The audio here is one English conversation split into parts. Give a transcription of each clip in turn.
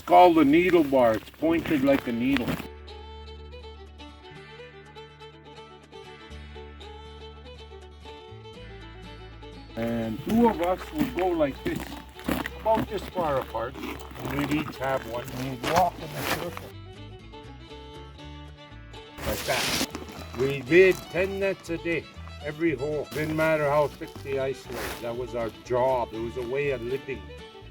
called a needle bar. It's pointed like a needle. And two of us would go like this, about this far apart, and we'd each have one, and we'd walk in a circle. Like that. We did 10 nets a day, every hole. Didn't matter how thick the ice was. That was our job. It was a way of living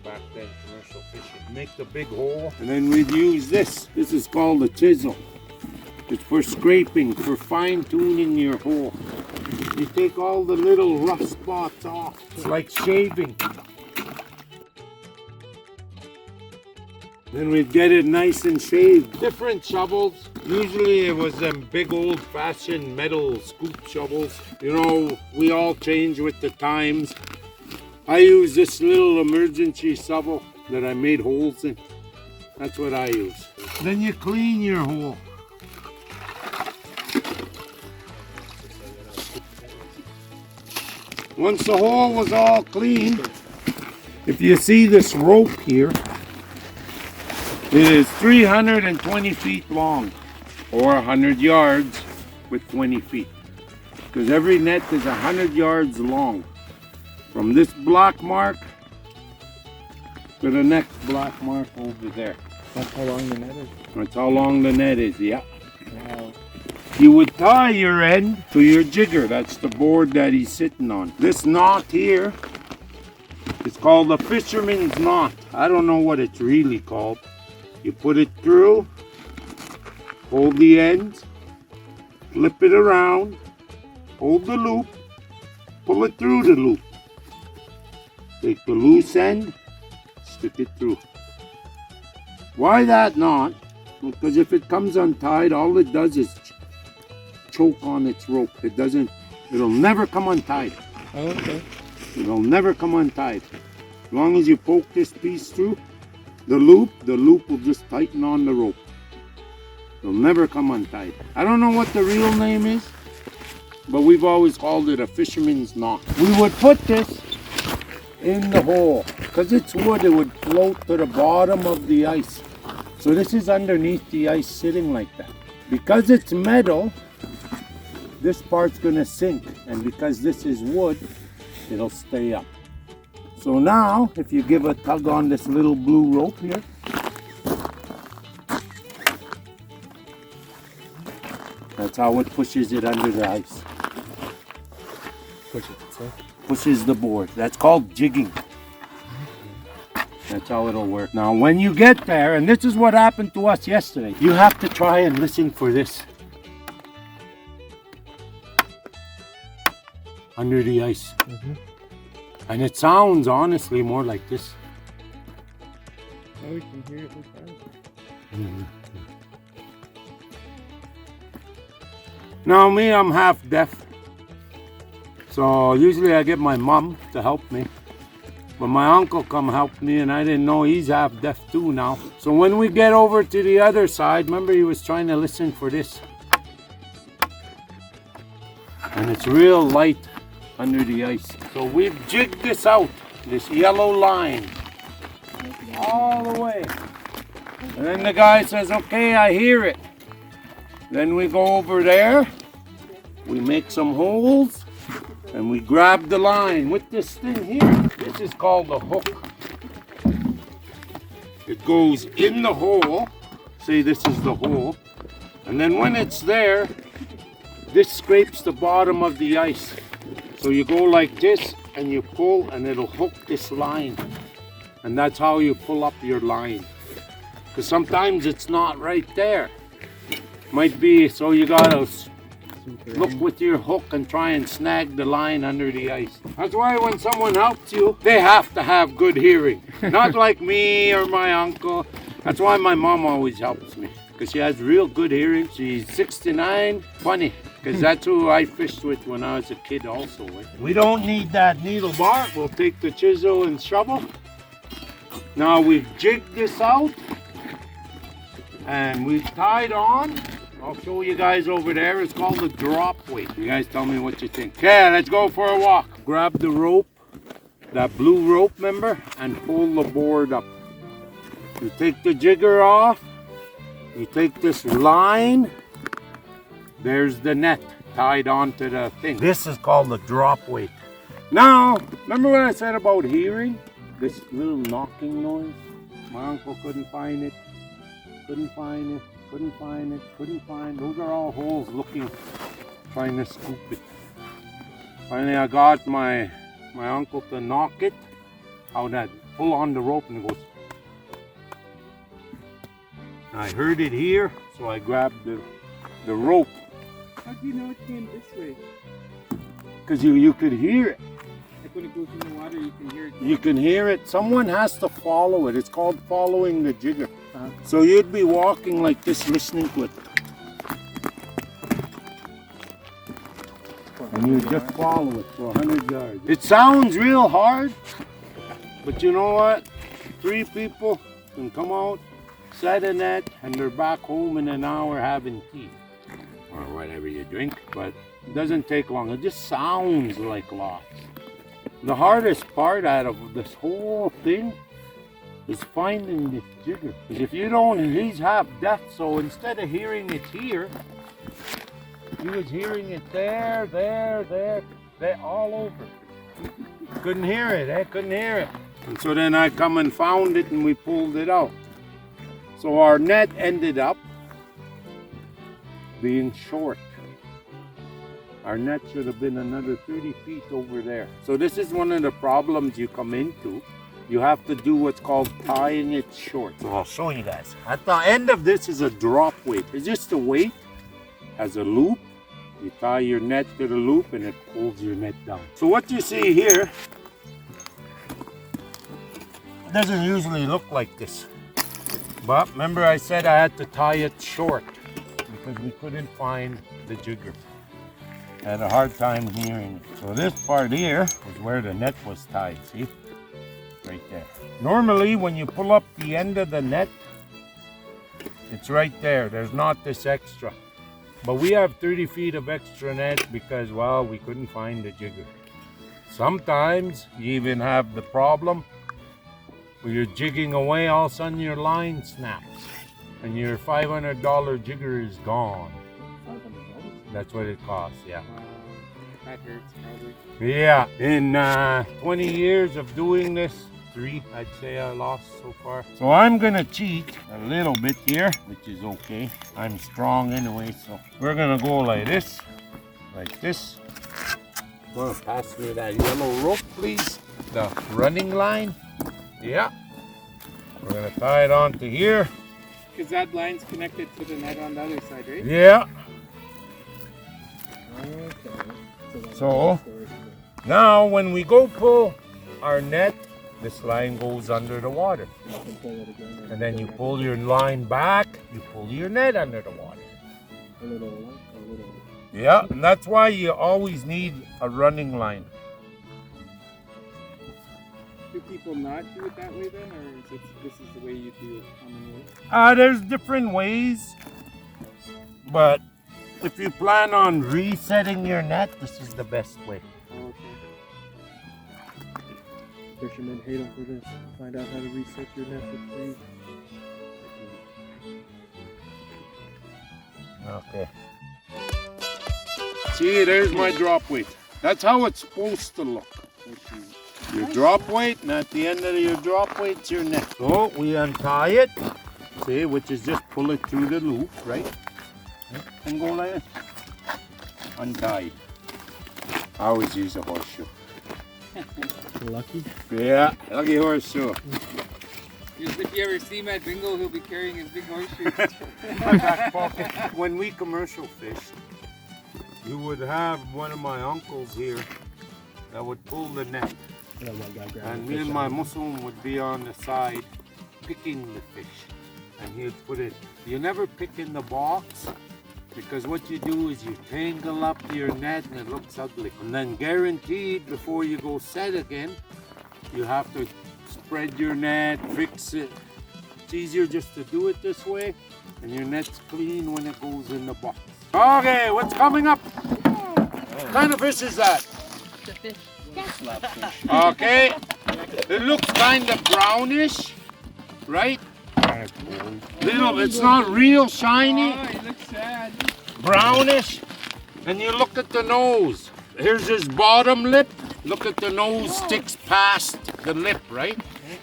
back then, commercial fishing. Make the big hole, and then we'd use this. This is called a chisel. It's for scraping, for fine-tuning your hole. You take all the little rough spots off. It's like shaving. Then we'd get it nice and shaved. Different shovels. Usually it was them big old-fashioned metal scoop shovels. You know, we all change with the times. I use this little emergency shovel that I made holes in. That's what I use. Then you clean your hole. Once the hole was all cleaned, if you see this rope here, it is 320 feet long, or 100 yards with 20 feet. Because every net is 100 yards long. From this black mark to the next black mark over there. That's how long the net is? That's how long the net is, yeah. Wow. You would tie your end to your jigger. That's the board that he's sitting on. This knot here is called a fisherman's knot. I don't know what it's really called. You put it through, hold the ends, flip it around, hold the loop, pull it through the loop. Take the loose end, stick it through. Why that knot? Because if it comes untied, all it does is choke on its rope. It'll never come untied. Oh, okay. It'll never come untied. As long as you poke this piece through the loop will just tighten on the rope. It'll never come untied. I don't know what the real name is, but we've always called it a fisherman's knot. We would put this in the hole. Because it's wood, it would float to the bottom of the ice. So this is underneath the ice sitting like that. Because it's metal, this part's gonna sink, and because this is wood, it'll stay up. So now, if you give a tug on this little blue rope here, that's how it pushes it under the ice. Pushes the board. That's called jigging. That's how it'll work. Now when you get there, and this is what happened to us yesterday, you have to try and listen for this. Under the ice. Mm-hmm. And it sounds honestly more like this. Oh, we can hear it with that. Mm-hmm. Now me, I'm half deaf. So usually I get my mom to help me. But my uncle come help me, and I didn't know he's half deaf too now. So when we get over to the other side, remember he was trying to listen for this. And it's real light under the ice. So we've jigged this out, this yellow line, all the way. And then the guy says, okay, I hear it. Then we go over there, we make some holes, and we grab the line with this thing here. This is called a hook. It goes in the hole. Say this is the hole. And then when it's there, this scrapes the bottom of the ice. So you go like this and you pull, and it'll hook this line. And that's how you pull up your line. Because sometimes it's not right there. Might be, so you gotta look with your hook and try and snag the line under the ice. That's why when someone helps you, they have to have good hearing. Not like me or my uncle. That's why my mom always helps me, because she has real good hearing. She's 69, funny, because that's who I fished with when I was a kid also. We don't need that needle bar. We'll take the chisel and shovel. Now we've jigged this out and we've tied on. I'll show you guys over there. It's called a drop weight. You guys tell me what you think. Okay, let's go for a walk. Grab the rope, that blue rope, remember, and pull the board up. You take the jigger off. You take this line. There's the net tied onto the thing. This is called the drop weight. Now, remember what I said about hearing? This little knocking noise? My uncle couldn't find it. Couldn't find it. Couldn't find it. Couldn't find it. Those are all holes looking, trying to scoop it. Finally, I got my uncle to knock it. How that pull on the rope and it goes. I heard it here, so I grabbed the rope. How do you know it came this way? Because you could hear it. Like when it goes in the water, you can hear it. You can hear it. Someone has to follow it. It's called following the jigger. So you'd be walking like this, listening to it. And you just follow it for 100 yards. It sounds real hard, but you know what? 3 people can come out, set a net, and they're back home in an hour having tea. Or whatever you drink, but it doesn't take long. It just sounds like lots. The hardest part out of this whole thing is finding this jigger. Because if you don't, he's half deaf, so instead of hearing it here, he was hearing it there, all over. Couldn't hear it, couldn't hear it. And so then I come and found it and we pulled it out. So our net ended up being short. Our net should have been another 30 feet over there. So this is one of the problems you come into. You have to do what's called tying it short. So I'll show you guys. At the end of this is a drop weight. It's just a weight, has a loop. You tie your net to the loop and it pulls your net down. So what you see here, it doesn't usually look like this. But remember I said I had to tie it short because we couldn't find the jigger. I had a hard time hearing it. So this part here is where the net was tied, see? Right there. Normally when you pull up the end of the net, it's right there. There's not this extra. But we have 30 feet of extra net because, well, we couldn't find the jigger. Sometimes you even have the problem where you're jigging away, all of a sudden your line snaps and your $500 jigger is gone. That's what it costs, yeah. That hurts probably. Yeah, in 20 years of doing this, 3 I'd say I lost so far. So I'm gonna cheat a little bit here, which is okay. I'm strong anyway, so we're gonna go like this. Well, pass me that yellow rope, please. The running line. Yeah. We're gonna tie it onto here. Because that line's connected to the net on the other side, right? Yeah. Okay. So now when we go pull our net, this line goes under the water. And then you pull your line back, you pull your net under the water. Yeah, and that's why you always need a running line. Do people not do it that way then, or is this is the way you do it commonly? There's different ways, but if you plan on resetting your net, this is the best way. Oh, okay. Fishermen hate them for this. Find out how to reset your net for free. Okay. See, there's my drop weight. That's how it's supposed to look. Your drop weight, and at the end of your drop weight's your net. So we untie it, see, which is just pull it through the loop, right? And go like this. Untie. I always use a horseshoe. Lucky? Yeah, lucky horseshoe. If you ever see Matt Bingo, he'll be carrying his big horseshoe. My back pocket. When we commercial fished, you would have one of my uncles here that would pull the net. And me and my Muslim would be on the side picking the fish. And he'd put it, you never pick in the box, because what you do is you tangle up your net and it looks ugly. And then guaranteed before you go set again, you have to spread your net, fix it. It's easier just to do it this way, and your net's clean when it goes in the box. Okay, what's coming up? What kind of fish is that? The fish. Okay, it looks kind of brownish, right? Little, it's not real shiny. Oh, he looks sad. Brownish. And you look at the nose. Here's his bottom lip. Look at the nose sticks past the lip, right?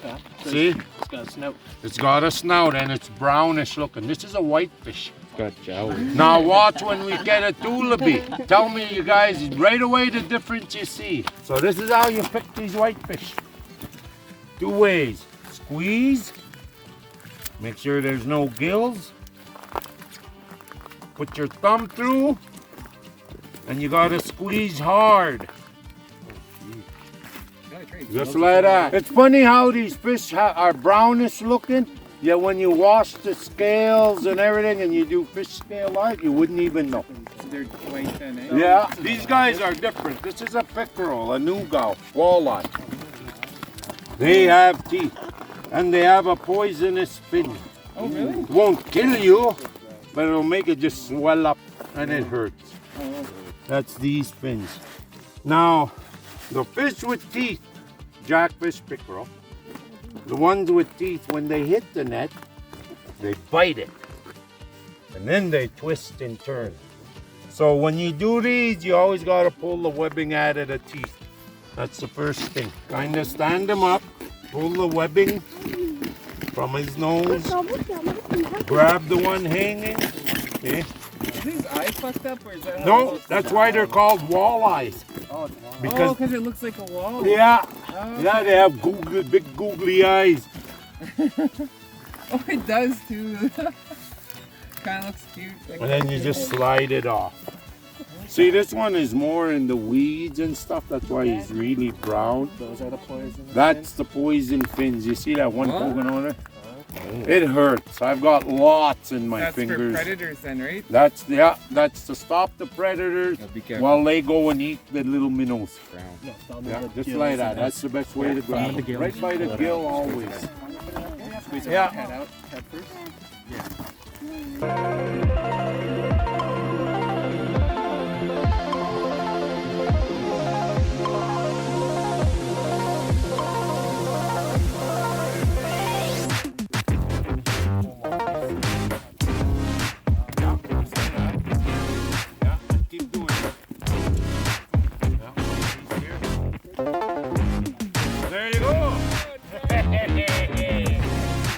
Okay. See? It's got a snout. It's got a snout and it's brownish looking. This is a whitefish. Got jowls. Now watch when we get a tulipy. Tell me, you guys, right away the difference you see. So this is how you pick these whitefish. 2 ways. Squeeze. Make sure there's no gills. Put your thumb through. And you gotta squeeze hard. Just like that. It's funny how these fish are brownish looking. Yet when you wash the scales and everything and you do fish scale art, you wouldn't even know. They're white then, eh? Yeah, these guys are different. This is a pickerel, a newgau, walleye. They have teeth and they have a poisonous fin. Oh, really? It won't kill you, but it'll make it just swell up and it hurts. Oh. That's these fins. Now, the fish with teeth, jackfish, pickerel, the ones with teeth, when they hit the net, they bite it. And then they twist and turn. So when you do these, you always got to pull the webbing out of the teeth. That's the first thing. Kind of stand him up, pull the webbing from his nose, grab the one hanging. Okay. Is his eye fucked up or is that how No, that's why they're called walleyes. Oh, Because because it looks like a wall. yeah, Oh, yeah, they have big googly eyes. Oh, it does too. Kind of looks cute. Like And then you just slide it off. See, this one is more in the weeds and stuff. That's why he's really brown. Those are the poison. That's the poison fins. You see that one What? poking on it? It hurts. I've got lots in my that's fingers. for predators then, right? That's to stop the predators Yeah, be careful. while they go and eat the little minnows. Brown. Yeah, just like that. That's the best way to grab it. Right by the gill always. Squeeze Yeah. head out, head first. Yeah, keep doing it. There you go.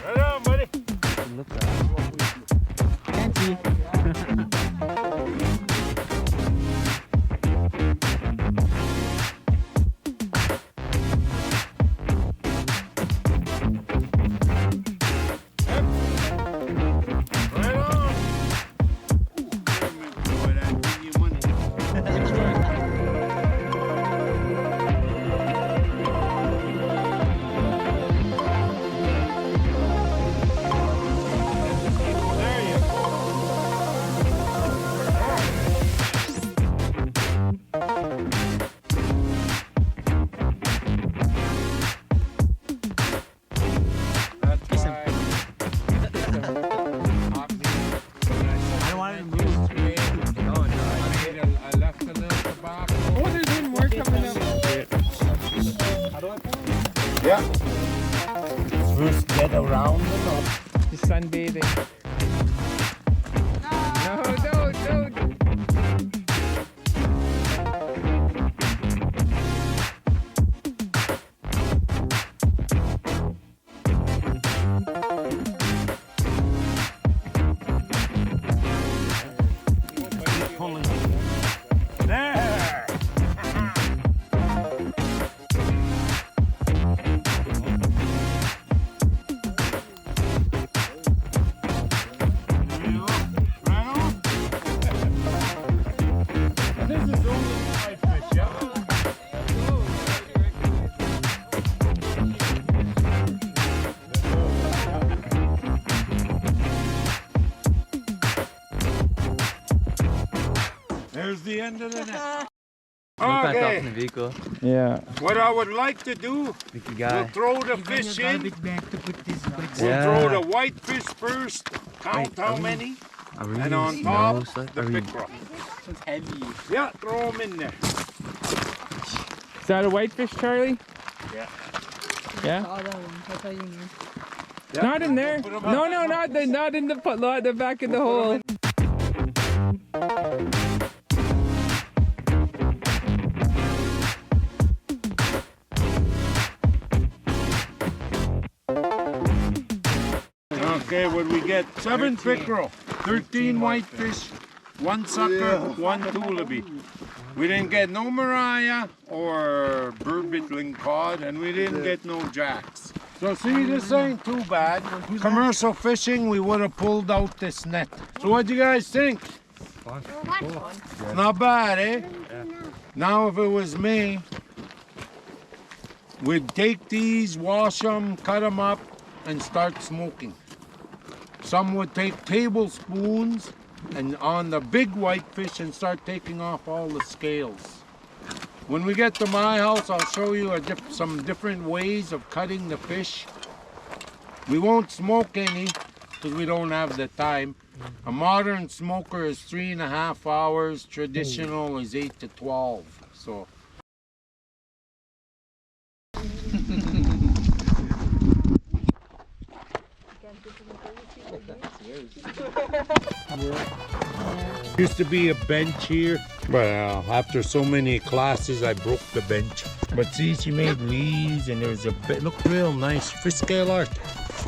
Right on, buddy. Right on. Boy, that'd give you money. There you go. That's why. I don't want to move. I left a little tobacco. Oh, there's even more coming up. How do I pull it? Yeah. First get around the knot. He's sunbathing. No, don't. Pulling. There. This is only my fish, yeah? There's the end of the net. Okay, Yeah. what I would like to do, we'll throw the fish in. We'll throw the white fish first, count how many, and on top, the pickerel. It's heavy. Yeah, throw them in there. Is that a whitefish, Charlie? Yeah. Yeah? That's how you know. Not in there. No, no, not in the back of the hole. Okay, what we get? 7 pickerel, 13 whitefish, 1 sucker, 1 tullaby. We didn't get no Mariah or burbotling cod, and we didn't get no jacks. So see, this ain't too bad. Commercial fishing, we would have pulled out this net. So what do you guys think? Not bad, eh? Yeah. Now if it was me, we'd take these, wash them, cut them up, and start smoking. Some would take tablespoons and on the big whitefish and start taking off all the scales. When we get to my house, I'll show you some different ways of cutting the fish. We won't smoke any because we don't have the time. A modern smoker is 3.5 hours. Traditional is 8 to 12. So. Used to be a bench here, but after so many classes I broke the bench. But see, she made leaves and there's a bit, look real nice fish scale art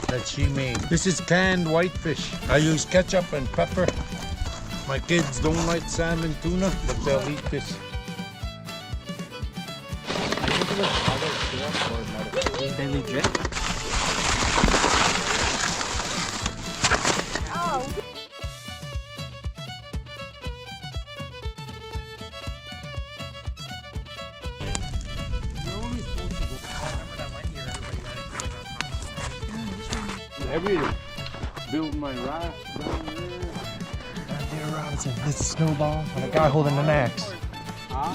that she made. This is canned whitefish. I use ketchup and pepper. My kids don't like salmon tuna, but they'll eat this. Daily drip. Everything. Build my raft down there. There, Robinson. This is Snowball and a guy holding an axe. Huh?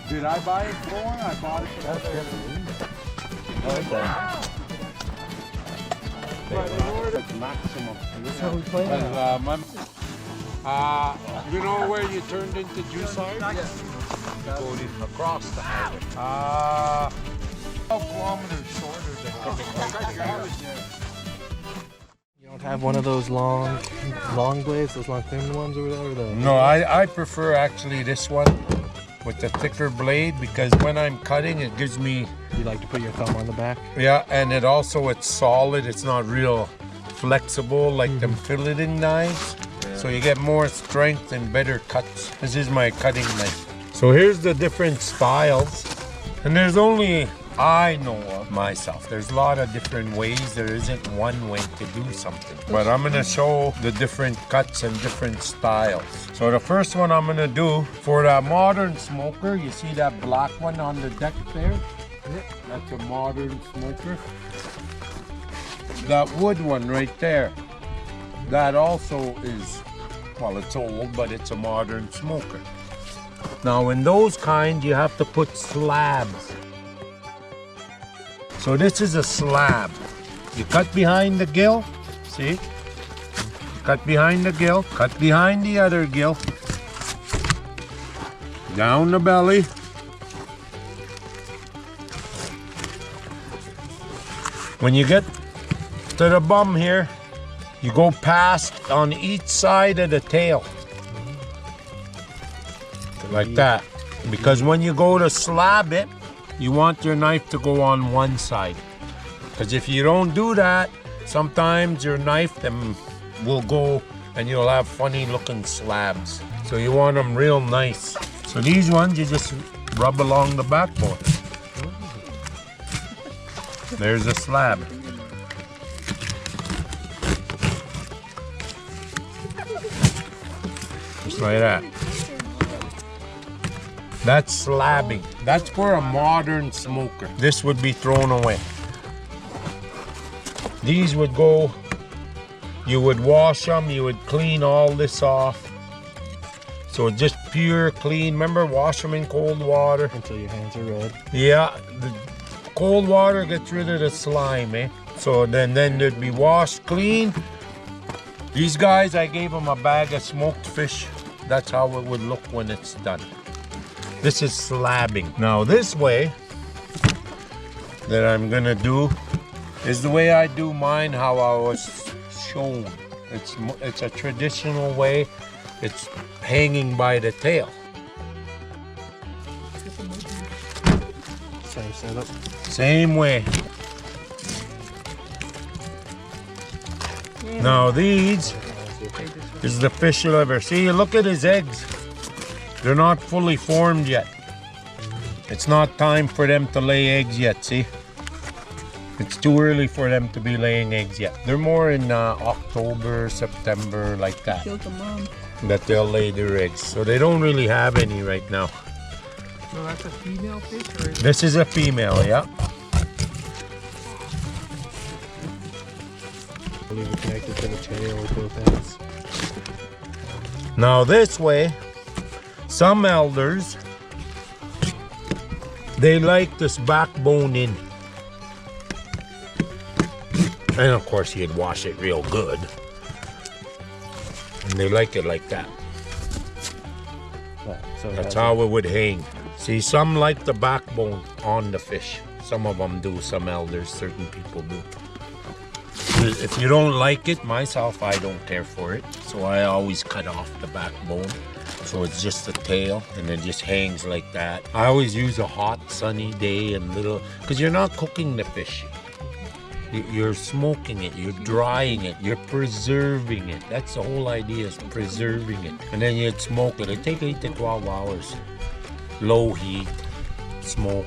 Did I buy it for? I bought it for that. I like that. That's maximum. That's how we play it. You know where you turned into Joussard? Yes. Going across the highway. 12 kilometers shorter than coming right here. You don't have one of those long blades, those long thin ones over there? Or the... No, I prefer actually this one with the thicker blade because when I'm cutting it gives me... You like to put your thumb on the back? Yeah, and it's solid. It's not real flexible like them filleting knives. Yeah. So you get more strength and better cuts. This is my cutting knife. So here's the different styles. And there's only... I know of myself. There's a lot of different ways. There isn't one way to do something. But I'm going to show the different cuts and different styles. So the first one I'm going to do for that modern smoker, you see that black one on the deck there? That's a modern smoker. That wood one right there, that also is, well, it's old, but it's a modern smoker. Now in those kind, you have to put slabs. So this is a slab. You cut behind the gill, see? You cut behind the gill, cut behind the other gill, down the belly. When you get to the bum here, you go past on each side of the tail. Like that. Because when you go to slab it, you want your knife to go on one side. Because if you don't do that, sometimes your knife will go and you'll have funny looking slabs. So you want them real nice. So these ones you just rub along the backbone. There's a slab. Just like that. That's slabbing. That's for a modern smoker. This would be thrown away. These would go, you would wash them, you would clean all this off. So just pure clean. Remember, wash them in cold water. Until your hands are red. Yeah, the cold water gets rid of the slime, eh? So then they'd be washed clean. These guys, I gave them a bag of smoked fish. That's how it would look when it's done. This is slabbing. Now this way that I'm gonna do is the way I do mine, how I was shown. It's a traditional way. It's hanging by the tail. Same setup. Same way. Now these is the fish liver. See, look at his eggs. They're not fully formed yet. It's not time for them to lay eggs yet, see? It's too early for them to be laying eggs yet. They're more in October, September, like that. That they'll lay their eggs. So they don't really have any right now. So that's a female fish, or? This is a female, yeah. Leave it connected to the tail, both ends. Now this way, some elders, they like this backbone in. And of course you'd wash it real good. And they like it like that. So That's how it would hang. See, some like the backbone on the fish. Some of them do, some elders, certain people do. If you don't like it, myself, I don't care for it. So I always cut off the backbone. So it's just the tail and it just hangs like that. I always use a hot, sunny day and little, because you're not cooking the fish. You're smoking it, you're drying it, you're preserving it. That's the whole idea, is preserving it. And then you'd smoke it. It takes 8 to 12 hours. Low heat, smoke,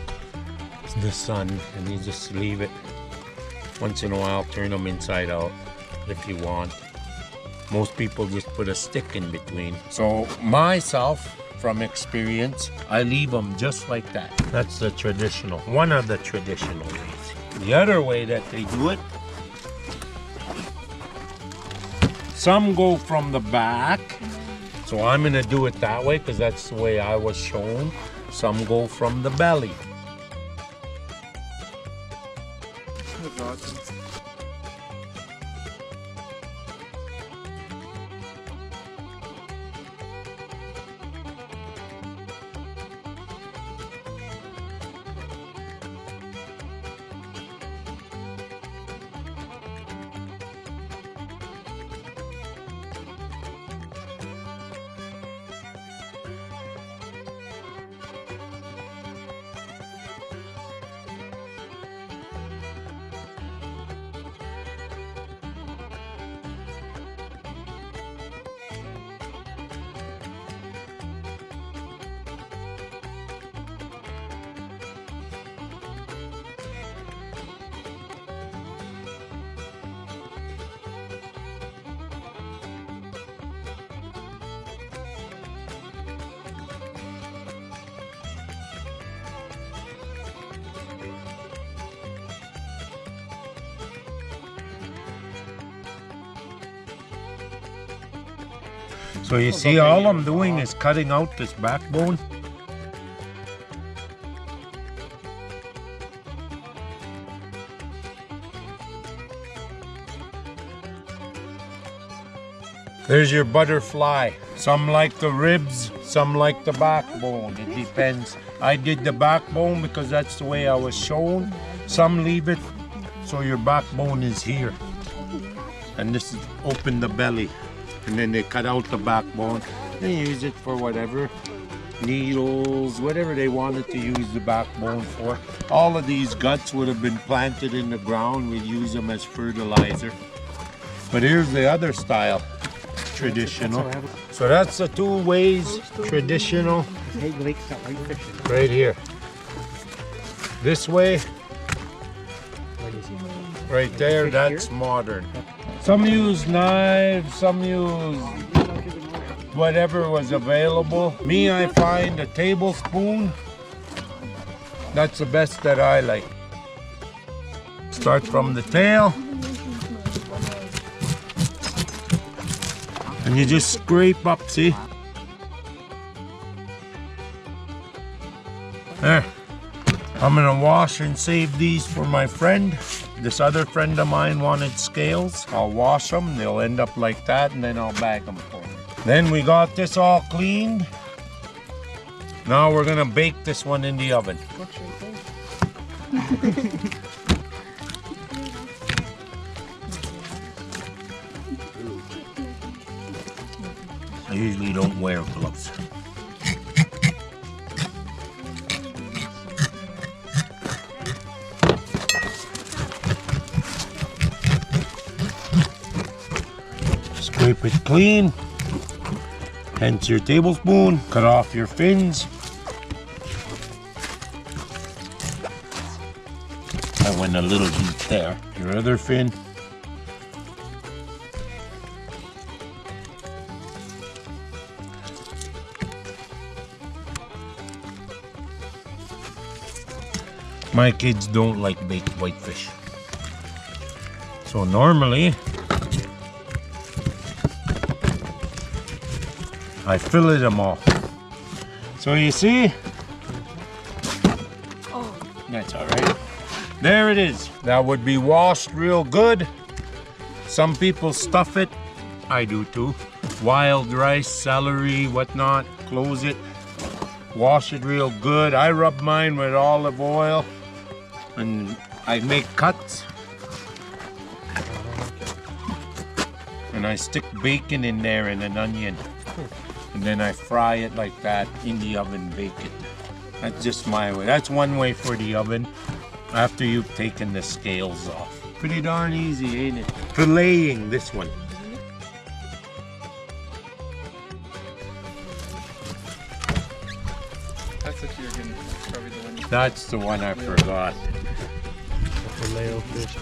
the sun, and you just leave it. Once in a while, turn them inside out if you want. Most people just put a stick in between. So myself, from experience, I leave them just like that. That's the traditional, one of the traditional ways. The other way that they do it, some go from the back. So I'm gonna do it that way because that's the way I was shown. Some go from the belly. That's awesome. So you see, all I'm doing is cutting out this backbone. There's your butterfly. Some like the ribs, some like the backbone. It depends. I did the backbone because that's the way I was shown. Some leave it so your backbone is here. And this is open the belly. And then they cut out the backbone. They use it for whatever. Needles, whatever they wanted to use the backbone for. All of these guts would have been planted in the ground. We'd use them as fertilizer. But here's the other style. Traditional. So that's the two ways traditional. Right here. This way. Right there, that's modern. Some use knives, some use whatever was available. Me, I find a tablespoon. That's the best that I like. Start from the tail. And you just scrape up, see? There. I'm gonna wash and save these for my friend. This other friend of mine wanted scales. I'll wash them, they'll end up like that, and then I'll bag them for him. Then we got this all cleaned. Now we're gonna bake this one in the oven. I usually don't wear gloves. Scrape it clean. Hence your tablespoon. Cut off your fins. I went a little deep there. Your other fin. My kids don't like baked whitefish. So normally, I fillet them all. So you see? Oh. That's all right. There it is. That would be washed real good. Some people stuff it. I do too. Wild rice, celery, whatnot. Close it. Wash it real good. I rub mine with olive oil. And I make cuts. And I stick bacon in there and an onion. And then I fry it like that in the oven, bake it. That's just my way. That's one way for the oven after you've taken the scales off. Pretty darn easy, ain't it? Filleting this one. That's what you're gonna, that's probably the one. That's the one I forgot. The filet fish.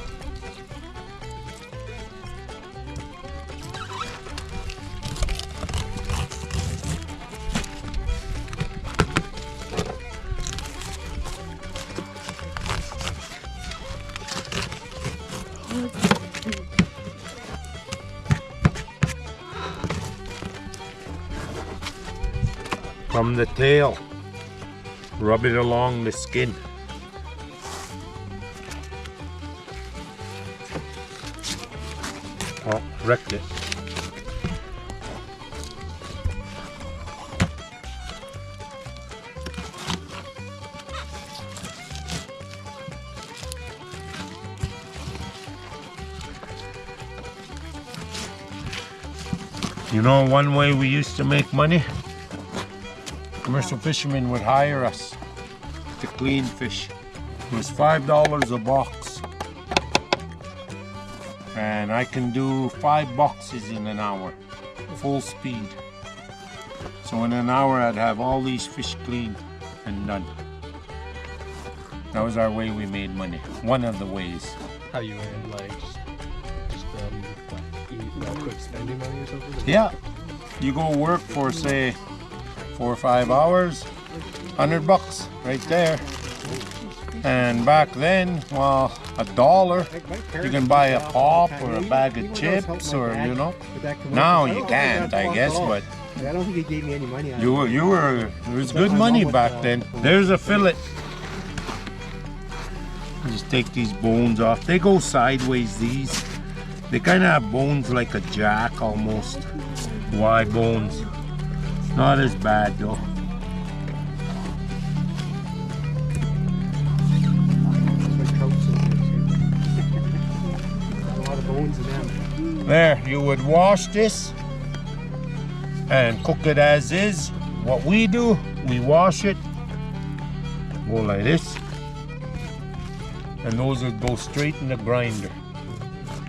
From the tail, rub it along the skin. Oh, wrecked it. You know one way we used to make money? Commercial fishermen would hire us to clean fish. It was $5 a box. And I can do 5 boxes in an hour, full speed. So in an hour I'd have all these fish cleaned and done. That was our way we made money. One of the ways. How you earn like quick spending money or something? Yeah. You go work for say 4 or 5 hours, $100 right there. And back then, well, $1, you can buy a pop or a bag of chips or, you know. Now you can't, I guess, but I don't think he gave me any money on it was good money back then. There's a fillet. Just take these bones off. They go sideways, these. They kind of have bones like a jack almost. Wide bones. Not as bad though. A lot of bones in them. There, you would wash this and cook it as is. What we do, we wash it, go like this, and those would go straight in the grinder.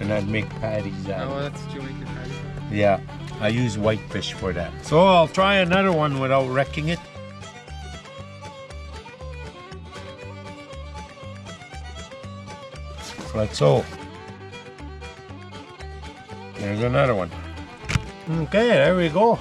And I'd make patties out of it. Oh, that's what you make your patties out of? Yeah, I use whitefish for that. So I'll try another one without wrecking it. Like so. There's another one. Okay, there we go.